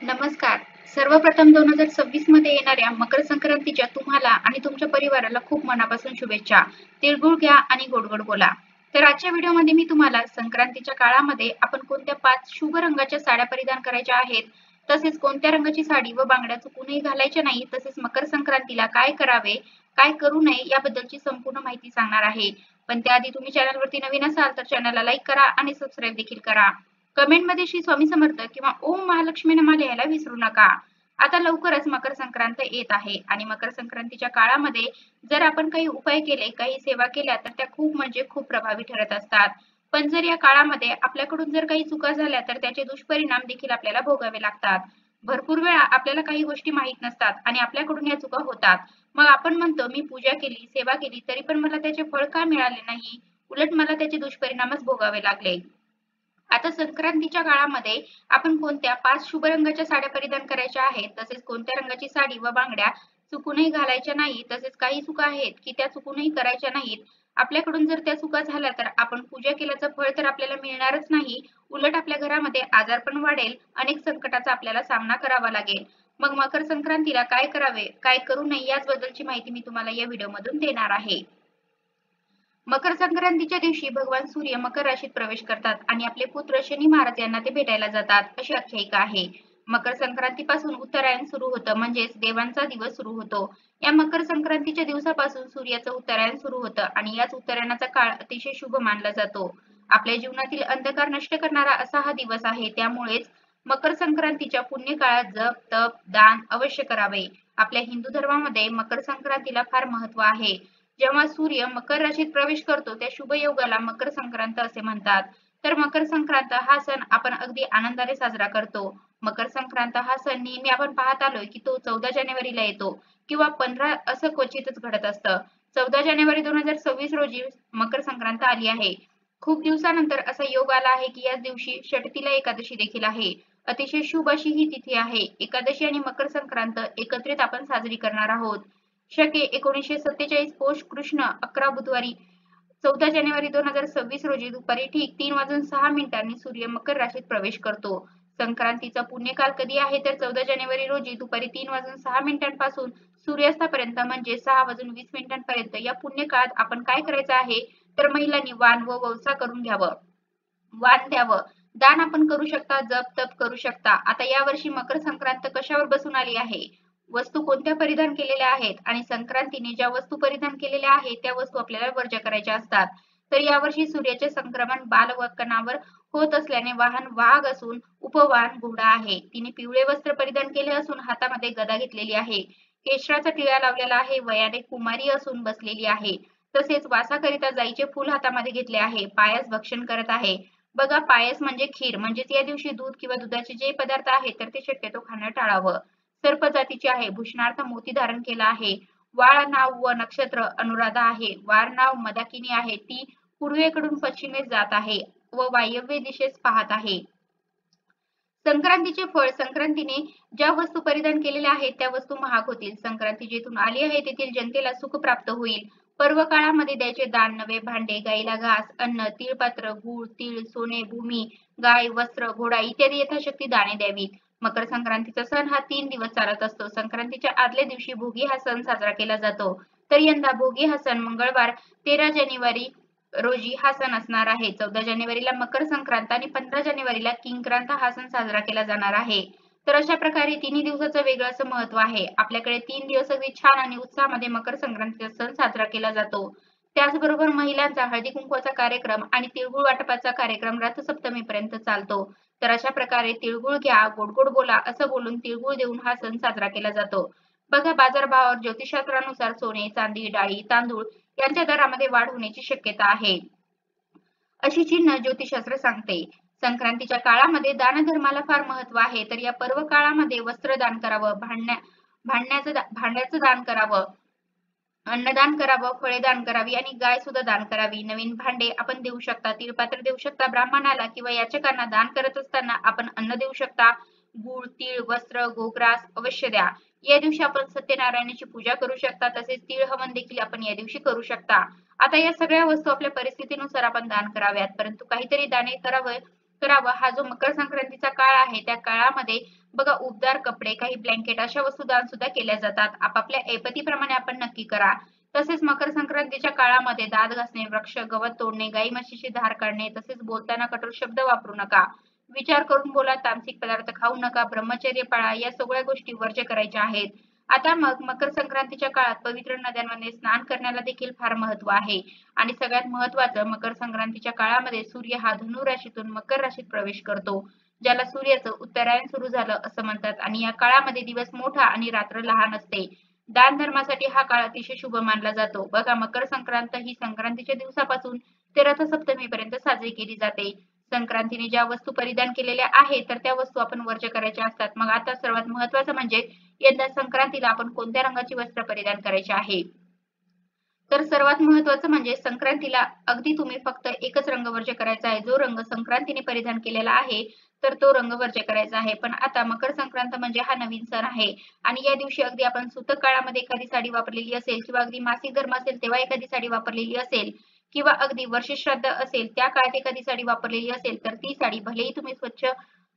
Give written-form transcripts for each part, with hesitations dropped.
नमस्कार. सर्वप्रथम 2026 मध्ये येणाऱ्या मकर संक्रांतीच्या तुम्हाला आणि तुमच्या परिवाराला खूप मनापासून शुभेच्छा. तिळगुळ घ्या आणि गोड-गोड बोला. तर आजच्या व्हिडिओमध्ये मी तुम्हाला संक्रांतीच्या काळामध्ये आपण कोणत्या 5 शुभ रंगाच्या साड्या परिधान करायच्या आहेत, तसेच कोणत्या रंगाची साडी व बांगड्या चुकूनही घालायच्या नाही, तसेच मकर संक्रांतीला काय करावे, काय करू नये याबद्दलची संपूर्ण माहिती सांगणार आहे. पण त्याआधी तुम्ही चॅनलवरती नवीन असाल तर चॅनलला लाईक करा आणि सबस्क्राईब देखील करा. कमेंटमध्ये श्री स्वामी समर्थ किंवा ओम महालक्ष्मी नमः लिहायला विसरू नका. आता लवकरच मकर संक्रांत येत आहे आणि मकर संक्रांतीच्या काळामध्ये जर आपण काही उपाय केले, काही सेवा केल्या तर त्या खूप म्हणजे खूप प्रभावी ठरत असतात. पण जर या काळामध्ये आपल्याकडून जर काही चुका झाल्या तर त्याचे दुष्परिणाम देखील आपल्याला भोगावे लागतात. भरपूर वेळा आपल्याला काही गोष्टी माहीत नसतात आणि आपल्याकडून या चुका होतात. मग आपण म्हणतो मी पूजा केली, सेवा केली तरी पण मला त्याचे फळ का मिळाले नाही? उलट मला त्याचे दुष्परिणामच भोगावे लागले. आता संक्रांतीच्या काळामध्ये आपण कोणत्या 5 शुभ रंगाच्या साड्या परिधान करायच्या आहेत, तसेच कोणत्या रंगाची साडी व बांगड्या चुकूनही घालायच्या नाही, तसेच काही चुका आहेत की त्या चुकूनही करायच्या नाहीत. आपल्याकडून जर त्या चुका झाल्या तर आपण पूजा केल्याचं फळ तर आपल्याला मिळणारच नाही, उलट आपल्या घरामध्ये आजारपण वाढेल, अनेक संकटाचा आपल्याला सामना करावा लागेल. मग मकर संक्रांतीला काय करावे, काय करू नये याबद्दलची माहिती मी तुम्हाला या व्हिडिओमधून देणार आहे. मकर संक्रांतीच्या दिवशी भगवान सूर्य मकर राशीत प्रवेश करतात आणि आपले पुत्र शनी महाराज यांना ते भेटायला जातात, अशी आख्यायिका आहे. मकर संक्रांतीपासून उत्तरायण सुरू होतं, म्हणजेच देवांचा दिवस सुरू होतो. या मकर संक्रांतीच्या दिवसापासून सूर्याचं उत्तरायण सुरू होतं आणि याच उत्तरायणाचा काळ अतिशय शुभ मानला जातो. आपल्या जीवनातील अंधकार नष्ट करणारा असा हा दिवस आहे. त्यामुळेच मकर संक्रांतीच्या पुण्य काळात जप, तप, दान अवश्य करावे. आपल्या हिंदू धर्मामध्ये मकर संक्रांतीला फार महत्त्व आहे. जेव्हा सूर्य मकर राशीत प्रवेश करतो त्या शुभ योगाला मकर संक्रांत असे म्हणतात. तर मकर संक्रांत हा सण आपण अगदी आनंदाने साजरा करतो. मकर संक्रांत हा सण नेहमी आपण पाहत आलोय की तो 14 जानेवारीला येतो किंवा 15 असं क्वचितच घडत असतं. 14 जानेवारी 2026 रोजी मकर संक्रांत आली आहे. खूप दिवसानंतर असा योग आला आहे की याच दिवशी षटतिला एकादशी देखील आहे. अतिशय शुभ अशी ही तिथी आहे. एकादशी आणि मकर संक्रांत एकत्रित आपण साजरी करणार आहोत. शके 1947 पौष कृष्ण 11 बुधवारी 14 जानेवारी 2026 रोजी दुपारी ठीक 3:06 सूर्य मकर राशीत प्रवेश करतो. संक्रांतीचा पुण्यकाल कधी आहे तर 14 जानेवारी रोजी दुपारी 3:06 पासून सूर्यास्तापर्यंत म्हणजे 6:20 पर्यंत या पुण्यकाळात आपण काय करायचं आहे तर महिलांनी वाण व वौसा करून घ्यावं. वाण द्यावं. दान आपण करू शकता, जप तप करू शकता. आता यावर्षी मकर संक्रांत कशावर बसून आली आहे? वस्तू कोणत्या परिधान केलेल्या आहेत आणि संक्रांतीने ज्या वस्तू परिधान केलेल्या आहेत त्या वस्तू आपल्याला वर्ज्य करायच्या असतात. तर यावर्षी सूर्याचे संक्रमण बालवकणावर होत असल्याने वाहन वाघ असून उपवाहन घोडा आहे. तिने पिवळे वस्त्र परिधान केले असून हातामध्ये गदा घेतलेली आहे. केशराचा टिळा लावलेला आहे. वयाने कुमारी असून बसलेली आहे. तसेच वासाकरिता जाईचे फूल हातामध्ये घेतले आहे. पायास भक्षण करत आहे. बघा पायस म्हणजे खीर म्हणजेच या दिवशी दूध किंवा दुधाचे जे पदार्थ आहेत तर ते शक्यतो खाणं टाळावं. सर्प जातीचे आहे. भूषणार्थ मोती धारण केला आहे. वाळ नाव व नक्षत्र अनुराधा आहे. वार नाव मदाकिनी आहे. ती पूर्वेकडून पश्चिमेस जात आहे व वायव्य दिशेस पाहत आहे. संक्रांतीचे फळ संक्रांतीने ज्या वस्तू परिधान केलेल्या आहेत त्या वस्तू महाग होतील. संक्रांती जेथून आली आहे तेथील जनतेला सुख प्राप्त होईल. पर्व काळामध्ये द्यायचे दान नवे भांडे, गाईला घास, अन्न, तीळपात्र, गूळ, तीळ, सोने, भूमी, गाय, वस्त्र, घोडा इत्यादी यथाशक्ती दाने द्यावीत. मकर संक्रांतीचा सण हा 3 दिवस चालत असतो. संक्रांतीच्या आदल्या दिवशी भोगी हा सण साजरा केला जातो. तर यंदा भोगी हा सण मंगळवार 13 जानेवारी रोजी हा सण असणार आहे. 14 जानेवारीला मकर संक्रांत आणि 15 जानेवारीला किंक्रांत हा सण साजरा केला जाणार आहे. तर अशा प्रकारे तिन्ही दिवसाचं वेगळं असं महत्त्व आहे. आपल्याकडे 3 दिवस अगदी छान आणि उत्साहामध्ये मकर संक्रांतीचा सण साजरा केला जातो. त्याचबरोबर महिलांचा हळदी कुंकवाचा कार्यक्रम आणि तिळगुळ वाटपाचा कार्यक्रम रथसप्तमीपर्यंत चालतो. तर अशा प्रकारे तिळगुळ घ्या, गोड गोड बोला असं बोलून तिळगुळ देऊन हा सण साजरा केला जातो. बघा बाजारभावावर ज्योतिषशास्त्रानुसार सोने, चांदी, डाळी, तांदूळ यांच्या दरामध्ये वाढ होण्याची शक्यता आहे. अशी चिन्ह ज्योतिषशास्त्र सांगते. संक्रांतीच्या काळामध्ये दानधर्माला फार महत्त्व आहे. तर या पर्व काळामध्ये वस्त्रदान करावं, भांड्याचं दान करावं, अन्नदान करावं, फळे दान करावी आणि गाय सुद्धा दान करावी. नवीन भांडे आपण देऊ शकता, तीळपात्र देऊ शकता ब्राह्मणाला किंवा याचकांना दान करत असताना आपण अन्न देऊ शकता. गूळ, तीळ, वस्त्र, गोग्रास अवश्य द्या. या दिवशी आपण सत्यनारायणाची पूजा करू शकता. तसेच तीळ हवन देखील आपण या दिवशी करू शकता. आता या सगळ्या वस्तू आपल्या परिस्थितीनुसार आपण दान कराव्यात, परंतु काहीतरी दाने करावं. हा जो मकर संक्रांतीचा काळ आहे त्या काळामध्ये बघा, उबदार कपडे, काही ब्लँकेट अशा वस्तू दान सुद्धा केल्या जातात. आपापल्या ऐपतीप्रमाणे आपण नक्की करा. तसेच मकर संक्रांतीच्या काळामध्ये दात घासणे, वृक्ष, गवत तोडणे, गाई म्हशीची धार काढणे, तसेच बोलताना कठोर शब्द वापरू नका. विचार करून बोला, तामसिक पदार्थ खाऊ नका, ब्रह्मचर्य पाळा, या सगळ्या गोष्टी वर्ज्य करायच्या आहेत. आता मग मकर संक्रांतीच्या काळात पवित्र नद्यांमध्ये स्नान करण्याला देखील फार महत्त्व आहे आणि सगळ्यात महत्त्वाचं, मकर संक्रांतीच्या काळामध्ये सूर्य हा धनु राशीतून मकर राशीत प्रवेश करतो, ज्याला सूर्याचं उत्तरायण सुरू झालं असं म्हणतात आणि या काळामध्ये दिवस मोठा आणि रात्र लहान असते. दान धर्मासाठी हा काळ अतिशय शुभ मानला जातो. बघा, मकर संक्रांत ही संक्रांतीच्या दिवसापासून ते रथसप्तमीपर्यंत साजरी केली जाते. संक्रांतीने ज्या वस्तू परिधान केलेल्या आहेत तर त्या वस्तू आपण वर्ज्य करायच्या असतात. मग आता सर्वात महत्त्वाचं म्हणजे यंदा संक्रांतीला आपण कोणत्या रंगाची वस्त्र परिधान करायची आहे. तर सर्वात महत्त्वाचं म्हणजे संक्रांतीला अगदी तुम्ही फक्त एकच रंग वर्ज्य करायचा आहे. जो रंग संक्रांतीने परिधान केलेला आहे तर तो रंग वर्ज्य करायचा आहे. पण आता मकर संक्रांत म्हणजे हा नवीन सण आहे आणि या दिवशी अगदी आपण सूतक काळामध्ये एखादी साडी वापरलेली असेल किंवा अगदी मासिक धर्म असेल तेव्हा एखादी साडी वापरलेली असेल किंवा अगदी वर्ष श्राद्ध असेल त्या काळात एखादी साडी वापरलेली असेल तर ती साडी भलेही तुम्ही स्वच्छ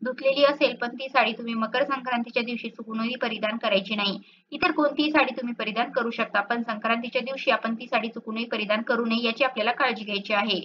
धुतलेली असेल पण ती साडी तुम्ही मकर संक्रांतीच्या दिवशी चुकूनही परिधान करायची नाही. इतर कोणतीही साडी तुम्ही परिधान करू शकता पण संक्रांतीच्या दिवशी आपण ती साडी चुकूनही परिधान करू नये याची आपल्याला काळजी घ्यायची आहे.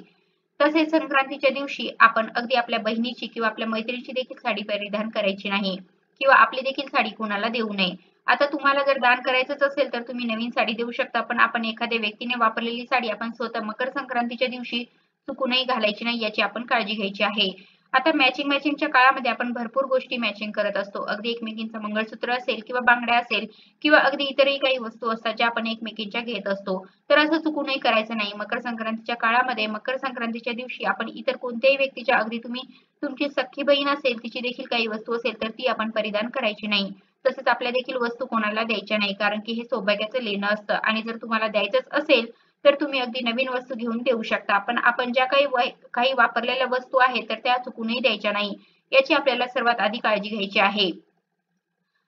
तसेच संक्रांतीच्या दिवशी आपण अगदी आपल्या बहिणीची किंवा आपल्या मैत्रिणीची देखील साडी परिधान करायची नाही किंवा आपली देखील साडी कोणाला देऊ नये. आता तुम्हाला जर दान करायचंच असेल तर तुम्ही नवीन साडी देऊ शकता पण आपण एखाद्या व्यक्तीने वापरलेली साडी आपण स्वतः मकर संक्रांतीच्या दिवशी चुकूनही घालायची नाही याची आपण काळजी घ्यायची आहे. आता मॅचिंगच्या काळामध्ये आपण भरपूर गोष्टी मॅचिंग करत असतो. अगदी एकमेकींचं मंगळसूत्र असेल किंवा बांगड्या असेल किंवा अगदी इतरही काही वस्तू असतात ज्या आपण एकमेकींच्या घेत असतो. तर असं चुकूनही करायचं नाही. मकर संक्रांतीच्या काळामध्ये मकर संक्रांतीच्या दिवशी आपण इतर कोणत्याही व्यक्तीच्या अगदी तुम्ही तुमची सख्खी बहीण असेल तिची देखील काही वस्तू असेल तर ती आपण परिधान करायची नाही. तसेच आपल्या देखील वस्तू कोणाला द्यायच्या नाही कारण की हे सौभाग्याचं लेणं असतं आणि जर तुम्हाला द्यायचंच असेल तर तुम्ही अगदी नवीन वस्तू घेऊन देऊ शकता. पण आपण ज्या काही वापरलेल्या वस्तू आहेत तर त्या चुकूनही द्यायच्या नाही याची आपल्याला सर्वात आधी काळजी घ्यायची आहे.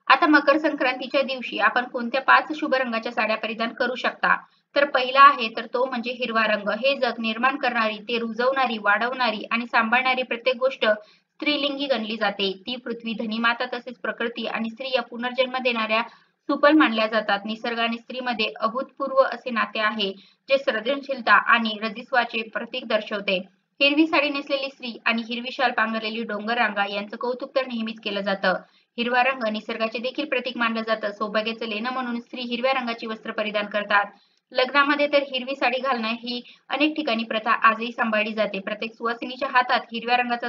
आता मकर संक्रांतीच्या दिवशी आपण कोणत्या 5 शुभ रंगाच्या साड्या परिधान करू शकता. तर पहिला आहे तर तो म्हणजे हिरवा रंग. हे जग निर्माण करणारी, ते रुजवणारी, वाढवणारी आणि सांभाळणारी प्रत्येक गोष्ट स्त्रीलिंगी गणली जाते. ती पृथ्वी, धनीमाता तसेच प्रकृती आणि स्त्री या पुनर्जन्म देणाऱ्या सुपल मानल्या जातात. निसर्ग आणि स्त्रीमध्ये अभूतपूर्व असे नाते आहे जे सर्जनशीलता आणि रजस्वाचे प्रतीक दर्शवते. हिरवी साडी नेसलेली स्त्री आणि हिरवी शाल पांघरलेली डोंगररांगा यांचं कौतुक तर नेहमीच केलं जातं. हिरवा रंग निसर्गाचे देखील प्रतीक मानलं जातं. सौभाग्याचं लेणं म्हणून स्त्री हिरव्या रंगाची वस्त्र परिधान करतात. लग्नामध्ये तर हिरवी साडी घालणं ही अनेक ठिकाणी प्रथा आजही सांभाळली जाते. प्रत्येक सुवासिनीच्या हातात हिरव्या रंगाचा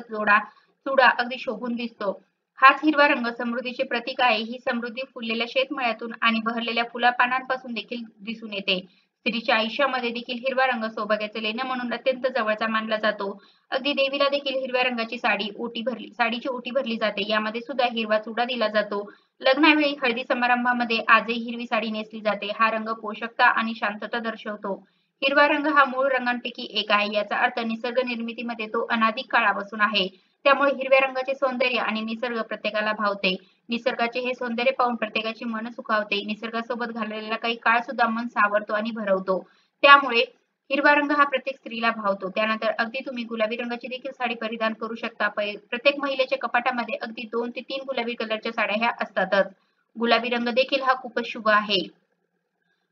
चुडा अगदी शोभून दिसतो. हाच हिरवा रंग समृद्धीचे प्रतीक आहे. ही समृद्धी फुललेल्या शेतमळ्यातून आणि बहरलेल्या फुलापानांपासून देखील दिसून येते. स्त्रीच्या आयुष्यामध्ये देखील हिरवा रंग सौभाग्याचे लेणं म्हणून अत्यंत जवळचा मानला जातो. अगदी देवीला देखील हिरव्या रंगाची साडीची ओटी भरली जाते. यामध्ये सुद्धा हिरवा चुडा दिला जातो. लग्नावेळी हळदी समारंभामध्ये आजही हिरवी साडी नेसली जाते. हा रंग पोषकता आणि शांतता दर्शवतो. हिरवा रंग हा मूळ रंगांपैकी एक आहे. याचा अर्थ निसर्ग निर्मितीमध्ये तो अनादी काळापासून आहे. त्यामुळे हिरव्या रंगाचे सौंदर्य आणि निसर्ग प्रत्येकाला भावते. निसर्गाचे हे सौंदर्य पाहून प्रत्येकाची मन सुखावते. निसर्गासोबत घालवलेला काही काळ सुद्धा मन सावरतो आणि भरवतो. त्यामुळे हिरवा रंग हा प्रत्येक स्त्रीला भावतो. त्यानंतर अगदी तुम्ही गुलाबी रंगाची देखील साडी परिधान करू शकता. प्रत्येक महिलेच्या कपाटामध्ये अगदी 2 ते 3 गुलाबी कलरच्या साड्या ह्या असतातच. गुलाबी रंग देखील हा खूपच शुभ आहे.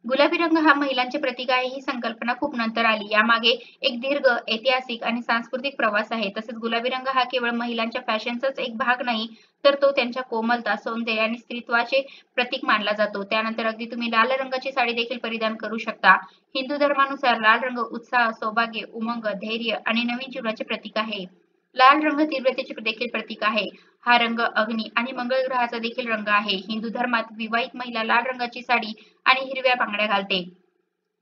गुलाबी रंग हा महिलांचे प्रतीक आहे ही संकल्पना खूप नंतर आली. यामागे एक दीर्घ ऐतिहासिक आणि सांस्कृतिक प्रवास आहे. तसेच गुलाबी रंग हा केवळ महिलांच्या फॅशनचाच एक भाग नाही तर तो त्यांच्या कोमलता, सौंदर्य आणि स्त्रीत्वाचे प्रतीक मानला जातो. त्यानंतर अगदी तुम्ही लाल रंगाची साडी देखील परिधान करू शकता. हिंदू धर्मानुसार लाल रंग उत्साह, सौभाग्य, उमंग, धैर्य आणि नवीन जीवनाचे प्रतीक आहे. लाल रंग तीव्रतेचे देखील प्रतीक आहे. हा रंग अग्नी आणि मंगळ ग्रहाचा देखील रंग आहे. हिंदू धर्मात विवाहित महिला लाल रंगाची साडी आणि हिरव्या बांगड्या घालते.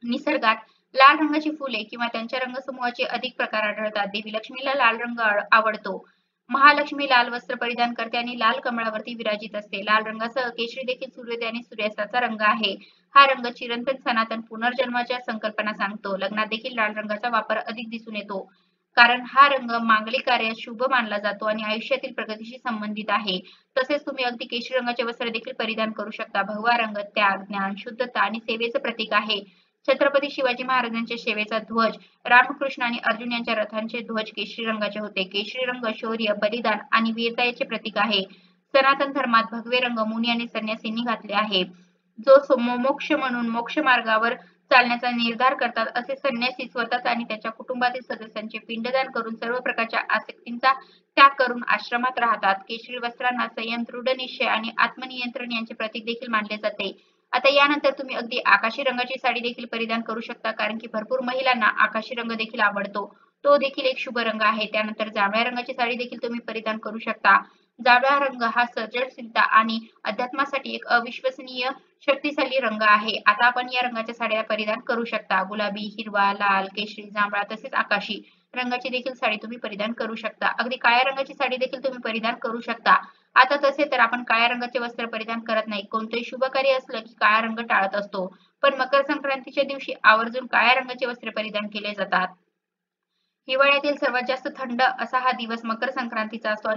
निसर्गात लाल रंगाची फुले किंवा त्यांच्या रंगसमूहाचे अधिक प्रकार आढळतात. देवी लक्ष्मीला लाल रंग आवडतो. महालक्ष्मी लाल वस्त्र परिधान करते आणि लाल कमळावरती विराजित असते. लाल रंगासह केशरी देखील सूर्योदय आणि सूर्यास्ताचा रंग आहे. हा रंग चिरंतन, सनातन, पुनर्जन्माच्या संकल्पना सांगतो. लग्नात देखील लाल रंगाचा वापर अधिक दिसून येतो कारण हा रंग मांगलिक कार्यात शुभ मानला जातो आणि आयुष्यातील प्रगतीशी संबंधित आहे. तसेच तुम्ही अगदी केशरी रंगाचे वस्त्र देखील परिधान करू शकता. भगवा रंग त्याग, ज्ञान, शुद्धता आणि सेवेचे प्रतीक आहे. छत्रपती शिवाजी महाराजांच्या सेवेचा ध्वज, रामकृष्ण आणि अर्जुन यांच्या रथांचे ध्वज केशरी रंगाचे होते. केशरी रंग शौर्य, बलिदान आणि वीरता याचे प्रतीक आहे. सनातन धर्मात भगवे रंग मुनी आणि संन्यासींनी घातले आहे. जो मोक्ष म्हणून मोक्ष मार्गावर चालण्याचा निर्धार करतात असे संन्यासी स्वतःच आणि त्यांच्या कुटुंबातील सदस्यांचे पिंडदान करून सर्व प्रकारच्या आसक्तींचा त्याग करून आश्रमात राहतात. केशरी वस्त्रांना संयम, दृढ निश्चय आणि आत्मनियंत्रण यांचे प्रतीक देखील मानले जाते. आता यानंतर तुम्ही अगदी आकाशी रंगाची साडी देखील परिधान करू शकता, कारण की भरपूर महिलांना आकाशी रंग देखील आवडतो. तो देखील एक शुभ रंग आहे. त्यानंतर जांभळ्या रंगाची साडी देखील तुम्ही परिधान करू शकता. जांभळा रंग हा सर्जनशीलता आणि अध्यात्मासाठी एक अविश्वसनीय शक्तिशाली रंग आहे. आता आपण या रंगाच्या साड्या परिधान करू शकता. गुलाबी, हिरवा, लाल, केशरी, जांभळा तसेच आकाशी रंगाची देखील साडी तुम्ही परिधान करू शकता. अगदी काळ्या रंगाची साडी देखील तुम्ही परिधान करू शकता. आता तसे तर आपण काळ्या रंगाचे वस्त्र परिधान करत नाही. कोणतेही शुभ कार्य असलं की काळा रंग टाळत असतो. पण मकर संक्रांतीच्या दिवशी आवर्जून काळ्या रंगाचे वस्त्र परिधान केले जातात. हिवाळ्यातील सर्वात जास्त थंड असा हा दिवस मकर संक्रांतीचा असतो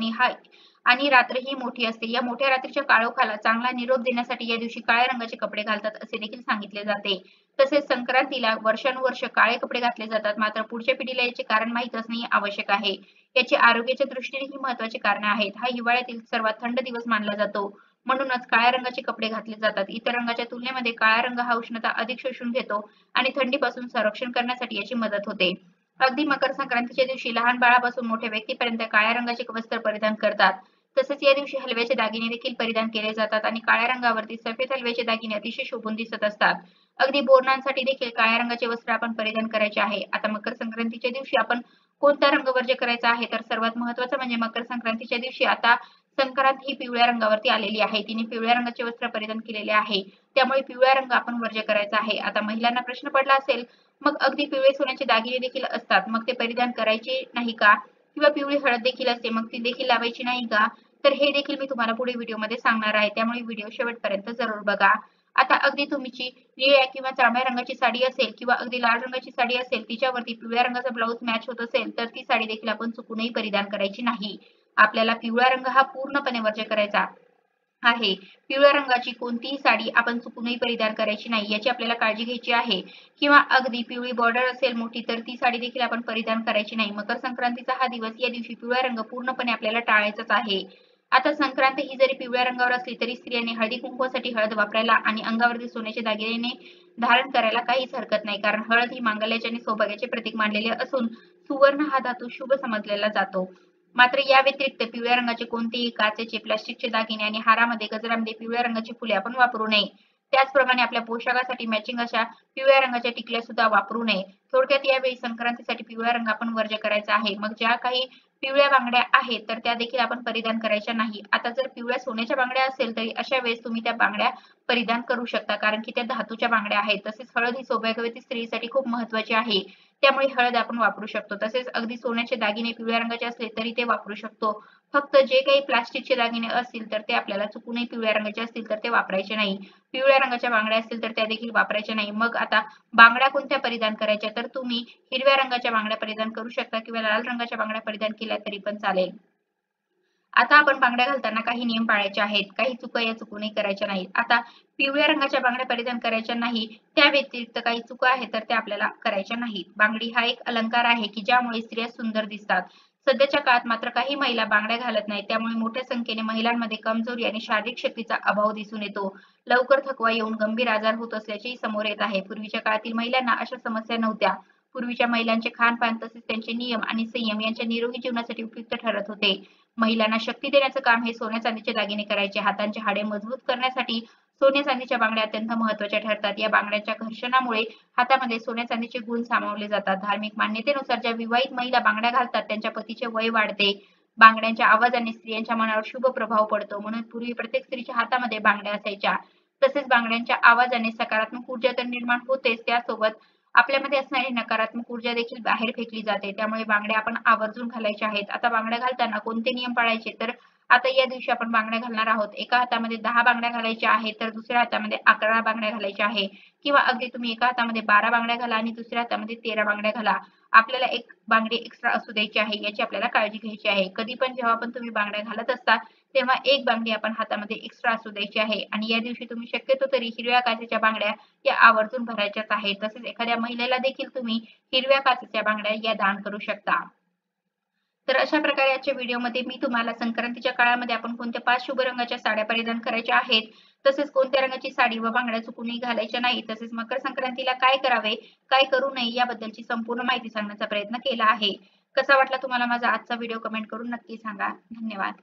आणि रात्र ही मोठी असते. या मोठ्या रात्रीच्या काळोखाला चांगला निरोप देण्यासाठी या दिवशी काळ्या रंगाचे कपडे घालतात असे देखील सांगितले जाते. तसेच संक्रांतीला वर्षानुवर्ष काळे कपडे घातले जातात. मात्र पुढच्या पिढीला याचे कारण माहीत असणे आवश्यक आहे. याची आरोग्याच्या दृष्टीने ही महत्त्वाची कारणे आहेत. हा हिवाळ्यातील सर्वात थंड दिवस मानला जातो. म्हणूनच काळ्या रंगाचे कपडे घातले जातात. इतर रंगाच्या तुलनेमध्ये काळा रंग हा उष्णता अधिक शोषून घेतो आणि थंडीपासून संरक्षण करण्यासाठी याची मदत होते. अगदी मकर संक्रांतीच्या दिवशी लहान बाळापासून मोठ्या व्यक्तीपर्यंत काळ्या रंगाचे वस्त्र परिधान करतात. तसेच या दिवशी हलव्याचे दागिने देखील परिधान केले जातात आणि काळ्या रंगावरती सफेद हलव्याचे दागिने अतिशय शोभून दिसत असतात. अगदी बोरणांसाठी देखील काळ्या रंगाचे वस्त्र आपण परिधान करायचे आहे. आता मकर संक्रांतीच्या दिवशी आपण कोणता रंग वर्ज्य करायचा आहे, तर सर्वात महत्त्वाचं म्हणजे मकर संक्रांतीच्या दिवशी आता संक्रांत ही पिवळ्या रंगावरती आलेली आहे. तिने पिवळ्या रंगाचे वस्त्र परिधान केलेले आहे. त्यामुळे पिवळा रंग आपण वर्ज्य करायचा आहे. आता महिलांना प्रश्न पडला असेल, मग अगदी पिवळे सोन्याचे दागिने देखील असतात, मग ते परिधान करायचे नाही का? किंवा पिवळी हळद देखील असते, मग ती देखील लावायची नाही का? तर हे देखील मी तुम्हाला पुढे व्हिडिओमध्ये सांगणार आहे. त्यामुळे व्हिडिओ शेवटपर्यंत जरूर बघा. आता अगदी तुमची निळ्या किंवा जांभळ्या रंगाची साडी असेल किंवा अगदी लाल रंगाची साडी असेल, तिच्यावरती पिवळ्या रंगाचा ब्लाउज मॅच होत असेल, तर ती साडी देखील आपण चुकूनही परिधान करायची नाही. आपल्याला पिवळा रंग हा पूर्णपणे वर्ज्य करायचा आहे. पिवळ्या रंगाची कोणतीही साडी आपण चुकूनही परिधान करायची नाही, याची आपल्याला काळजी घ्यायची आहे. किंवा अगदी पिवळी बॉर्डर असेल मोठी, तर ती साडी देखील आपण परिधान करायची नाही. मकर संक्रांतीचा हा दिवस, या दिवशी पिवळा रंग पूर्णपणे आपल्याला टाळायचाच आहे. आता संक्रांत ही जरी पिवळ्या रंगावर असली तरी स्त्रियांनी हळदी कुंकवासाठी हळद वापरायला आणि अंगावरती सोन्याचे दागिने धारण करायला काहीच हरकत नाही, कारण हळद ही मांगल्याचे आणि सौभाग्याचे प्रतीक मानलेले असून सुवर्ण हा धातू शुभ समजलेला जातो. मात्र या व्यतिरिक्त पिवळ्या रंगाचे कोणतेही काचेचे, प्लास्टिकचे दागिने आणि हारामध्ये, गजरामध्ये पिवळ्या रंगाची फुले आपण वापरू नये. त्याचप्रमाणे आपल्या पोशाखासाठी मॅचिंग अशा पिवळ्या रंगाच्या टिकल्या सुद्धा वापरू नये. थोडक्यात यावेळी संक्रांतीसाठी पिवळा रंग आपण वर्ज्य करायचा आहे. मग ज्या काही पिवळ्या बांगड्या आहेत, तर त्या देखील आपण परिधान करायच्या नाही. आता जर पिवळ्या सोन्याच्या बांगड्या असेल, तरी अशा वेळेस तुम्ही त्या बांगड्या परिधान करू शकता, कारण की त्या धातूच्या बांगड्या आहेत. तसेच हळद ही सौभाग्यवती स्त्रीसाठी खूप महत्त्वाची आहे. त्यामुळे हळद आपण वापरू शकतो. तसेच अगदी सोन्याचे दागिने पिवळ्या रंगाचे असले तरी ते वापरू शकतो. फक्त जे काही प्लास्टिकचे दागिने असतील, तर ते आपल्याला चुकूनही पिवळ्या रंगाचे असतील तर ते वापरायचे नाही. पिवळ्या रंगाच्या बांगड्या असतील तर त्या देखील वापरायच्या नाही. मग आता बांगड्या कोणत्या परिधान करायच्या, तर तुम्ही हिरव्या रंगाच्या बांगड्या परिधान करू शकता किंवा लाल रंगाच्या बांगड्या परिधान केल्या तरी पण चालेल. आता आपण बांगड्या घालताना काही नियम पाळायचे आहेत. काही चुका या चुकूनही करायच्या नाहीत. आता पिवळ्या रंगाच्या बांगड्या परिधान करायच्या नाही. त्या व्यतिरिक्त काही चुका आहेत तर त्या आपल्याला करायच्या नाहीत. बांगडी हा एक अलंकार आहे की ज्यामुळे स्त्रिया सुंदर दिसतात. सध्याच्या काळात मात्र काही महिला बांगड्या घालत नाहीत. त्यामुळे मोठ्या संख्येने महिलांमध्ये कमजोरी आणि शारीरिक शक्तीचा अभाव दिसून येतो. लवकर थकवा येऊन गंभीर आजार होत असल्याचेही समोर येत आहे. पूर्वीच्या काळातील महिलांना अशा समस्या नव्हत्या. पूर्वीच्या महिलांचे खानपान तसेच त्यांचे नियम आणि संयम यांच्या निरोगी जीवनासाठी उपयुक्त ठरत होते. महिलांना शक्ती देण्याचं काम हे सोन्या चांदीचे दागिने करायचे. हातांची हाडे मजबूत करण्यासाठी सोन्या चांदीच्या बांगड्या अत्यंत महत्त्वाच्या ठरतात. या बांगड्यांच्या घर्षणामुळे हातामध्ये सोन्या चांदीचे गुण सामावले जातात. धार्मिक मान्यतेनुसार ज्या विवाहित महिला बांगड्या घालतात त्यांच्या पतीचे वय वाढते. बांगड्यांच्या आवाजाने स्त्रियांच्या मनावर शुभ प्रभाव पडतो. म्हणून पूर्वी प्रत्येक स्त्रीच्या हातामध्ये बांगड्या असायच्या. तसेच बांगड्यांच्या आवाजाने सकारात्मक ऊर्जा तर निर्माण होतेच, त्यासोबत आपल्यामध्ये असणारी नकारात्मक ऊर्जा देखील बाहेर फेकली जाते. त्यामुळे बांगड्या आपण आवर्जून घालायच्या आहेत. आता बांगड्या घालताना कोणते नियम पाळायचे, तर आता या दिवशी आपण बांगड्या घालणार आहोत. एका हातामध्ये 10 बांगड्या घालायच्या आहेत, तर दुसऱ्या हातामध्ये 11 बांगड्या घालायच्या आहे. किंवा अगदी तुम्ही एका हातामध्ये 12 बांगड्या घाला आणि दुसऱ्या हातामध्ये 13 बांगड्या घाला. आपल्याला एक बांगडी एक्स्ट्रा असू द्यायची आहे, याची आपल्याला काळजी घ्यायची आहे. कधी पण जेव्हा पण तुम्ही बांगड्या घालत असता, तेव्हा एक बांगडी आपण हातामध्ये एक्स्ट्रा असू द्यायची आहे. आणि या दिवशी तुम्ही शक्यतो तरी हिरव्या काचेच्या बांगड्या या आवर्जून भरायच्याच आहेत. तसेच एखाद्या महिलेला देखील तुम्ही हिरव्या काचेच्या बांगड्या या दान करू शकता. तर अशा प्रकारे आजच्या व्हिडिओमध्ये मी तुम्हाला संक्रांतीच्या काळामध्ये आपण कोणत्या 5 शुभ रंगाच्या साड्या परिधान करायच्या आहेत, तसेच कोणत्या रंगाची साडी व बांगड्या चुकूनही घालायच्या नाही, तसेच मकर संक्रांतीला काय करावे, काय करू नये याबद्दलची संपूर्ण माहिती सांगण्याचा प्रयत्न केला आहे. कसा वाटला तुम्हाला माझा आजचा व्हिडिओ कमेंट करून नक्की सांगा. धन्यवाद.